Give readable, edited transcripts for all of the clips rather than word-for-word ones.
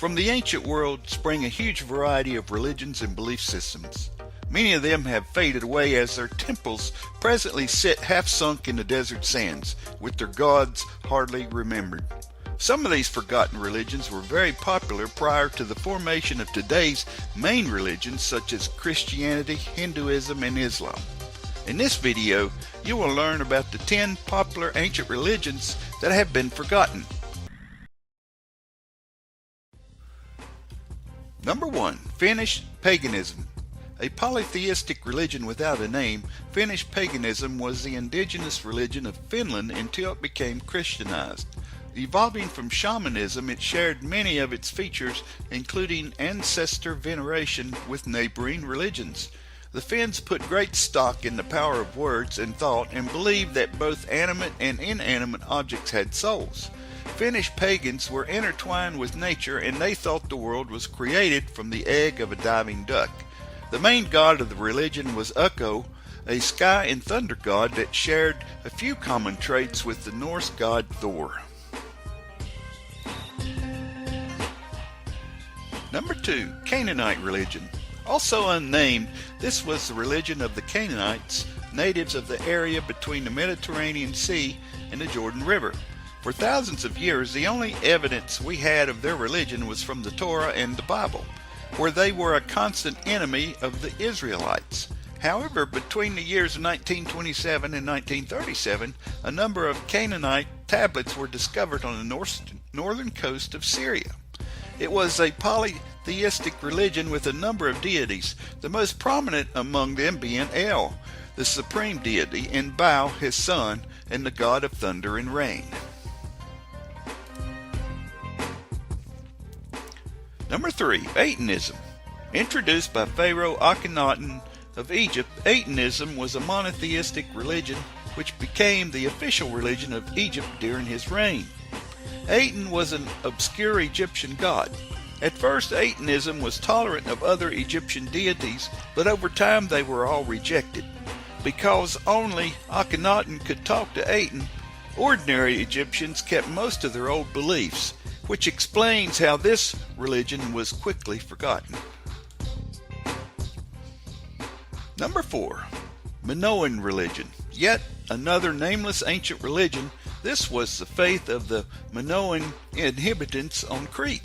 From the ancient world sprang a huge variety of religions and belief systems. Many of them have faded away as their temples presently sit half sunk in the desert sands, with their gods hardly remembered. Some of these forgotten religions were very popular prior to the formation of today's main religions such as Christianity, Hinduism, and Islam. In this video, you will learn about the 10 popular ancient religions that have been forgotten. Number 1. Finnish paganism. A polytheistic religion without a name, Finnish paganism was the indigenous religion of Finland until it became Christianized. Evolving from shamanism, it shared many of its features, including ancestor veneration with neighboring religions. The Finns put great stock in the power of words and thought and believed that both animate and inanimate objects had souls. Finnish pagans were intertwined with nature, and they thought the world was created from the egg of a diving duck. The main god of the religion was Ukko, a sky and thunder god that shared a few common traits with the Norse god Thor. Number 2. Canaanite religion. Also unnamed, this was the religion of the Canaanites, natives of the area between the Mediterranean Sea and the Jordan River. For thousands of years, the only evidence we had of their religion was from the Torah and the Bible, where they were a constant enemy of the Israelites. However, between the years of 1927 and 1937, a number of Canaanite tablets were discovered on the northern coast of Syria. It was a polytheistic religion with a number of deities, the most prominent among them being El, the supreme deity, and Baal, his son, and the god of thunder and rain. Number 3. Atenism. Introduced by Pharaoh Akhenaten of Egypt, Atenism was a monotheistic religion which became the official religion of Egypt during his reign. Aten was an obscure Egyptian god. At first, Atenism was tolerant of other Egyptian deities, but over time they were all rejected. Because only Akhenaten could talk to Aten, ordinary Egyptians kept most of their old beliefs, which explains how this religion was quickly forgotten. Number 4. Minoan religion. Yet another nameless ancient religion. This was the faith of the Minoan inhabitants on Crete.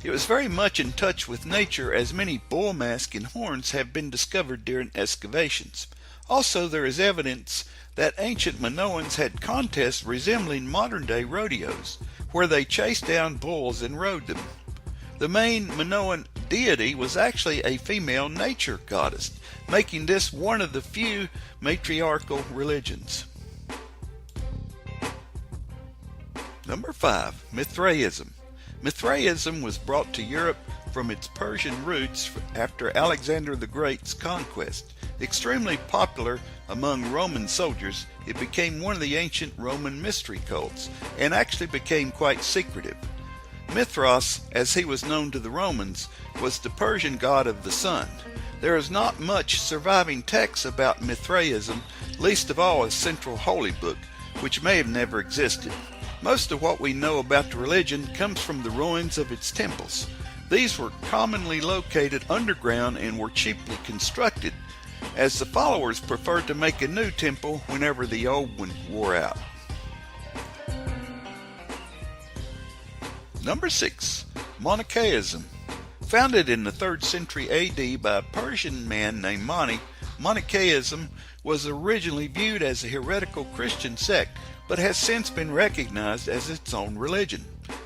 It was very much in touch with nature, as many bull masks and horns have been discovered during excavations. Also, there is evidence that ancient Minoans had contests resembling modern-day rodeos, where they chased down bulls and rode them. The main Minoan deity was actually a female nature goddess, making this one of the few matriarchal religions. Number 5. Mithraism. Mithraism was brought to Europe from its Persian roots after Alexander the Great's conquest. Extremely popular among Roman soldiers, it became one of the ancient Roman mystery cults, and actually became quite secretive. Mithras, as he was known to the Romans, was the Persian god of the sun. There is not much surviving text about Mithraism, least of all a central holy book, which may have never existed. Most of what we know about the religion comes from the ruins of its temples. These were commonly located underground and were cheaply constructed, as the followers preferred to make a new temple whenever the old one wore out. Number 6. Manichaeism. Founded in the 3rd century AD by a Persian man named Mani, Manichaeism was originally viewed as a heretical Christian sect, but has since been recognized as its own religion.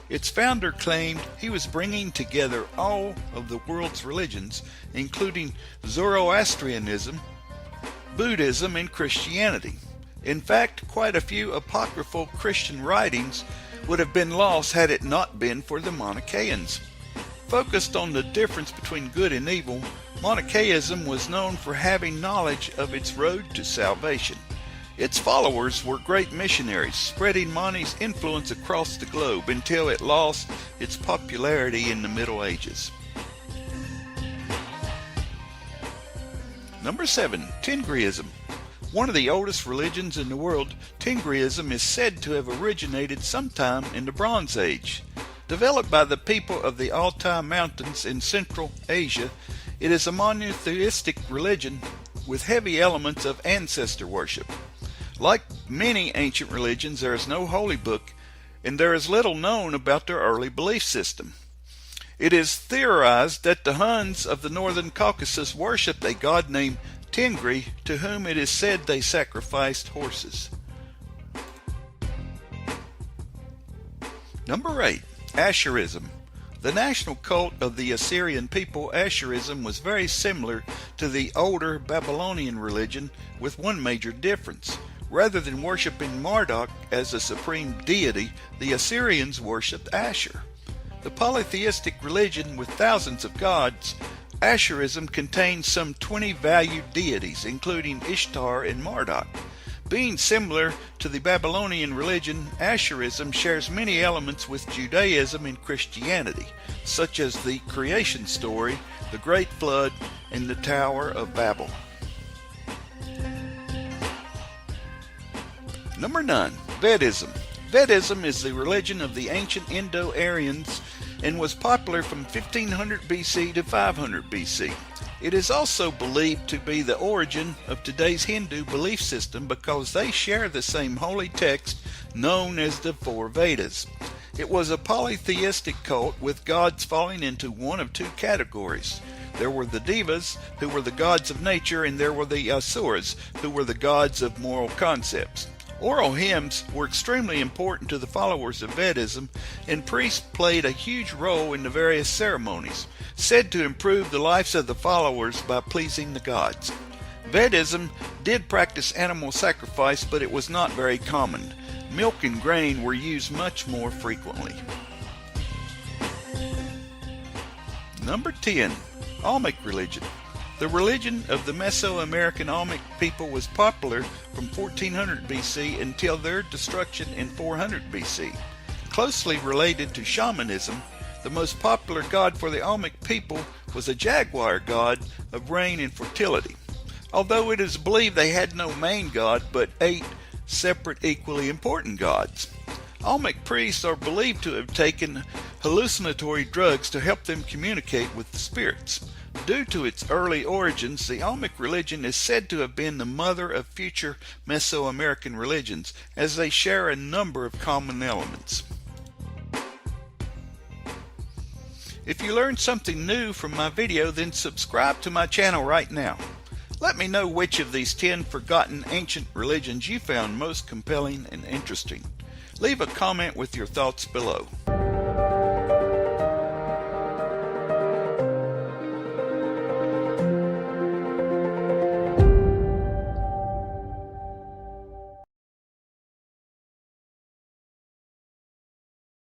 Its founder claimed he was bringing together all of the world's religions, including Zoroastrianism, Buddhism, and Christianity. In fact, quite a few apocryphal Christian writings would have been lost had it not been for the Manichaeans. Focused on the difference between good and evil, Manichaeism was known for having knowledge of its road to salvation. Its followers were great missionaries, spreading Mani's influence across the globe until it lost its popularity in the Middle Ages. Number 7. Tengriism. One of the oldest religions in the world, Tengriism is said to have originated sometime in the Bronze Age. Developed by the people of the Altai Mountains in Central Asia, it is a monotheistic religion with heavy elements of ancestor worship. Like many ancient religions, there is no holy book, and there is little known about their early belief system. It is theorized that the Huns of the northern Caucasus worshipped a god named Tengri, to whom it is said they sacrificed horses. Number 8. Asherism. The national cult of the Assyrian people, Asherism, was very similar to the older Babylonian religion, with one major difference. Rather than worshiping Marduk as a supreme deity, the Assyrians worshipped Asher. The polytheistic religion with thousands of gods, Asherism contains some 20 valued deities, including Ishtar and Marduk. Being similar to the Babylonian religion, Asherism shares many elements with Judaism and Christianity, such as the creation story, the Great Flood, and the Tower of Babel. Number 9. Vedism. Vedism is the religion of the ancient Indo-Aryans and was popular from 1500 BC to 500 BC. It is also believed to be the origin of today's Hindu belief system because they share the same holy text known as the Four Vedas. It was a polytheistic cult with gods falling into one of two categories. There were the Devas, who were the gods of nature, and there were the Asuras, who were the gods of moral concepts. Oral hymns were extremely important to the followers of Vedism, and priests played a huge role in the various ceremonies, said to improve the lives of the followers by pleasing the gods. Vedism did practice animal sacrifice, but it was not very common. Milk and grain were used much more frequently. Number 10. Olmec religion. The religion of the Mesoamerican Olmec people was popular from 1400 BC until their destruction in 400 BC. Closely related to shamanism, the most popular god for the Olmec people was a jaguar god of rain and fertility. Although it is believed they had no main god, but 8 separate equally important gods. Olmec priests are believed to have taken hallucinatory drugs to help them communicate with the spirits. Due to its early origins, the Olmec religion is said to have been the mother of future Mesoamerican religions, as they share a number of common elements. If you learned something new from my video, then subscribe to my channel right now. Let me know which of these 10 forgotten ancient religions you found most compelling and interesting. Leave a comment with your thoughts below.